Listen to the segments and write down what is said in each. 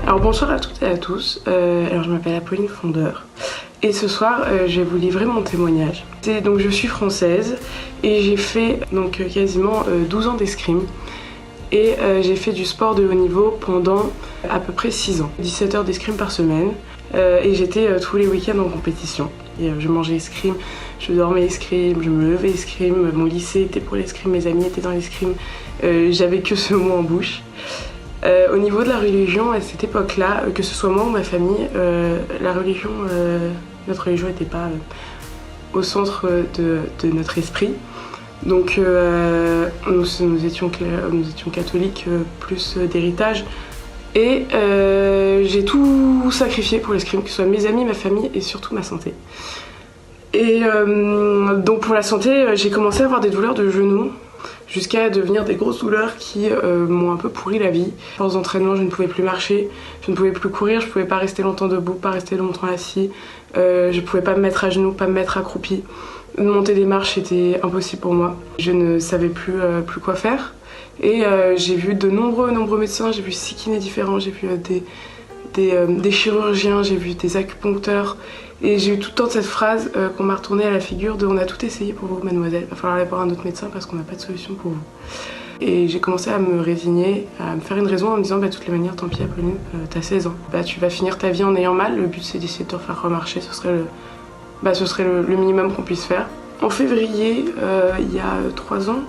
Alors bonsoir à toutes et à tous, alors je m'appelle Apolline Fondeur et ce soir je vais vous livrer mon témoignage. Donc je suis française et j'ai fait donc quasiment 12 ans d'escrime et j'ai fait du sport de haut niveau pendant à peu près 6 ans. 17 heures d'escrime par semaine et j'étais tous les week-ends en compétition. Et je mangeais escrime, je dormais escrime, je me levais escrime, mon lycée était pour l'escrime, mes amis étaient dans l'escrime, j'avais que ce mot en bouche. Au niveau de la religion, à cette époque-là, que ce soit moi ou ma famille, la religion, notre religion n'était pas au centre de notre esprit. Donc nous étions catholiques plus d'héritage. Et j'ai tout sacrifié pour l'escrime, que ce soit mes amis, ma famille et surtout ma santé. Et donc pour la santé, j'ai commencé à avoir des douleurs de genoux, jusqu'à devenir des grosses douleurs qui m'ont un peu pourri la vie. À force d'entraînement, je ne pouvais plus marcher, je ne pouvais plus courir, je ne pouvais pas rester longtemps debout, pas rester longtemps assis, je ne pouvais pas me mettre à genoux, pas me mettre accroupi. Monter des marches était impossible pour moi. Je ne savais plus quoi faire. Et j'ai vu de nombreux médecins, j'ai vu 6 kinés différents, j'ai vu des chirurgiens, j'ai vu des acupuncteurs. Et j'ai eu tout le temps cette phrase qu'on m'a retournée à la figure de « on a tout essayé pour vous, mademoiselle, il va falloir aller voir un autre médecin parce qu'on n'a pas de solution pour vous ». Et j'ai commencé à me résigner, à me faire une raison en me disant « de toutes les manières, tant pis Apolline, t'as 16 ans. Tu vas finir ta vie en ayant mal, le but c'est d'essayer de te refaire remarcher, ce serait le minimum qu'on puisse faire ». En février, il y a 3 ans,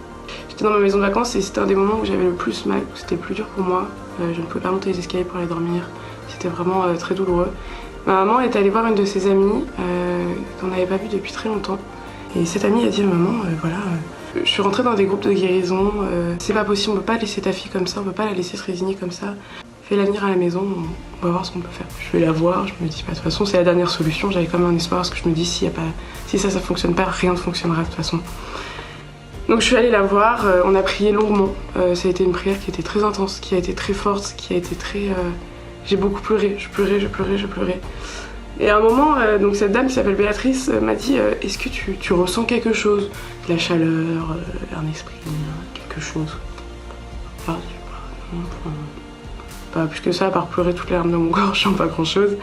j'étais dans ma maison de vacances et c'était un des moments où j'avais le plus mal, où c'était le plus dur pour moi. Je ne pouvais pas monter les escaliers pour aller dormir, c'était vraiment très douloureux. Ma maman est allée voir une de ses amies qu'on n'avait pas vue depuis très longtemps. Et cette amie a dit à maman, je suis rentrée dans des groupes de guérison, c'est pas possible, on peut pas laisser ta fille comme ça, on peut pas la laisser se résigner comme ça. Fais-la venir à la maison, on va voir ce qu'on peut faire. Je vais la voir, je me dis, de toute façon c'est la dernière solution, j'avais quand même un espoir parce que je me dis, si ça fonctionne pas, rien ne fonctionnera de toute façon. Donc je suis allée la voir, on a prié longuement, ça a été une prière qui était très intense, qui a été très forte, qui a été très... J'ai beaucoup pleuré, je pleurais. Et à un moment, donc cette dame qui s'appelle Béatrice m'a dit est-ce que tu ressens quelque chose? De la chaleur, un esprit, quelque chose. Pas plus que ça, à part pleurer toutes les larmes de mon corps, je sens pas grand chose.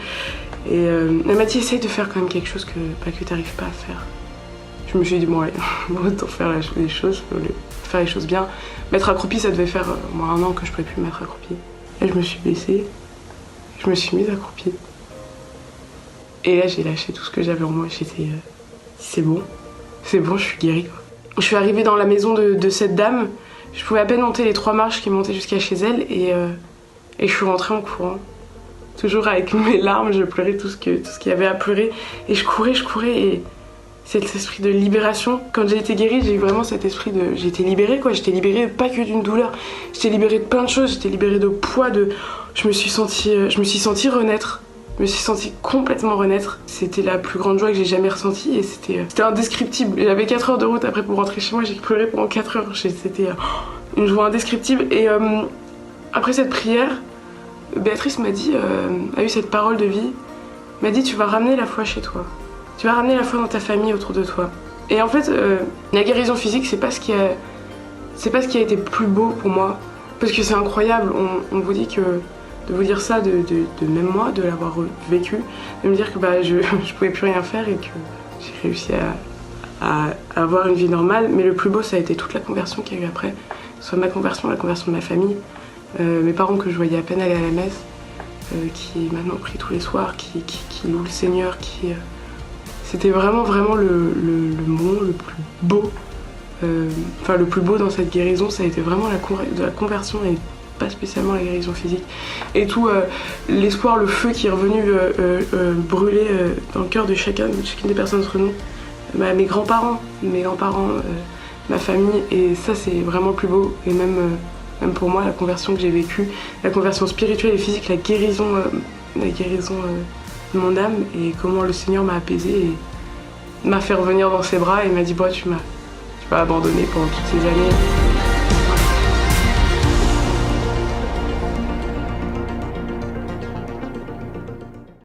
Et elle m'a dit essaye de faire quand même quelque chose que t'arrives pas à faire. Je me suis dit bon allez, autant faire les choses, faire les choses bien. M'être accroupie, ça devait faire au moins 1 an que je pouvais plus me mettre accroupie. Et je me suis baissée. Je me suis mise accroupie. Et là, j'ai lâché tout ce que j'avais en moi. J'étais... c'est bon, je suis guérie, quoi. Je suis arrivée dans la maison de cette dame. Je pouvais à peine monter les 3 marches qui montaient jusqu'à chez elle. Et je suis rentrée en courant. Toujours avec mes larmes, je pleurais tout ce qu'il y avait à pleurer. Et je courais. Et cet esprit de libération. Quand j'ai été guérie, j'ai eu vraiment cet esprit de... J'ai été libérée, quoi. J'étais libérée pas que d'une douleur. J'étais libérée de plein de choses. J'étais libérée de poids, Je me suis sentie renaître. Je me suis sentie complètement renaître. C'était la plus grande joie que j'ai jamais ressentie et c'était indescriptible. J'avais 4 heures de route après pour rentrer chez moi, j'ai pleuré pendant 4 heures. C'était une joie indescriptible. Et après cette prière, Béatrice m'a dit, a eu cette parole de vie, m'a dit tu vas ramener la foi chez toi. Tu vas ramener la foi dans ta famille autour de toi. Et en fait, la guérison physique, c'est pas ce qui a été plus beau pour moi. Parce que c'est incroyable, on vous dit que... De vous dire ça, de même moi, de l'avoir vécu, de me dire que je pouvais plus rien faire et que j'ai réussi à avoir une vie normale. Mais le plus beau, ça a été toute la conversion qu'il y a eu après. Que ce soit ma conversion, la conversion de ma famille, mes parents que je voyais à peine aller à la messe, qui maintenant prient tous les soirs, qui louent le Seigneur, C'était vraiment le moment le plus beau. Le plus beau dans cette guérison, ça a été vraiment la conversion et pas spécialement la guérison physique. Et tout l'espoir, le feu qui est revenu brûler dans le cœur de chacune des personnes entre nous. Mes grands-parents, ma famille, et ça c'est vraiment le plus beau. Et même pour moi, la conversion que j'ai vécue, la conversion spirituelle et physique, la guérison de mon âme, et comment le Seigneur m'a apaisée et m'a fait revenir dans ses bras et m'a dit tu m'as abandonné pendant toutes ces années.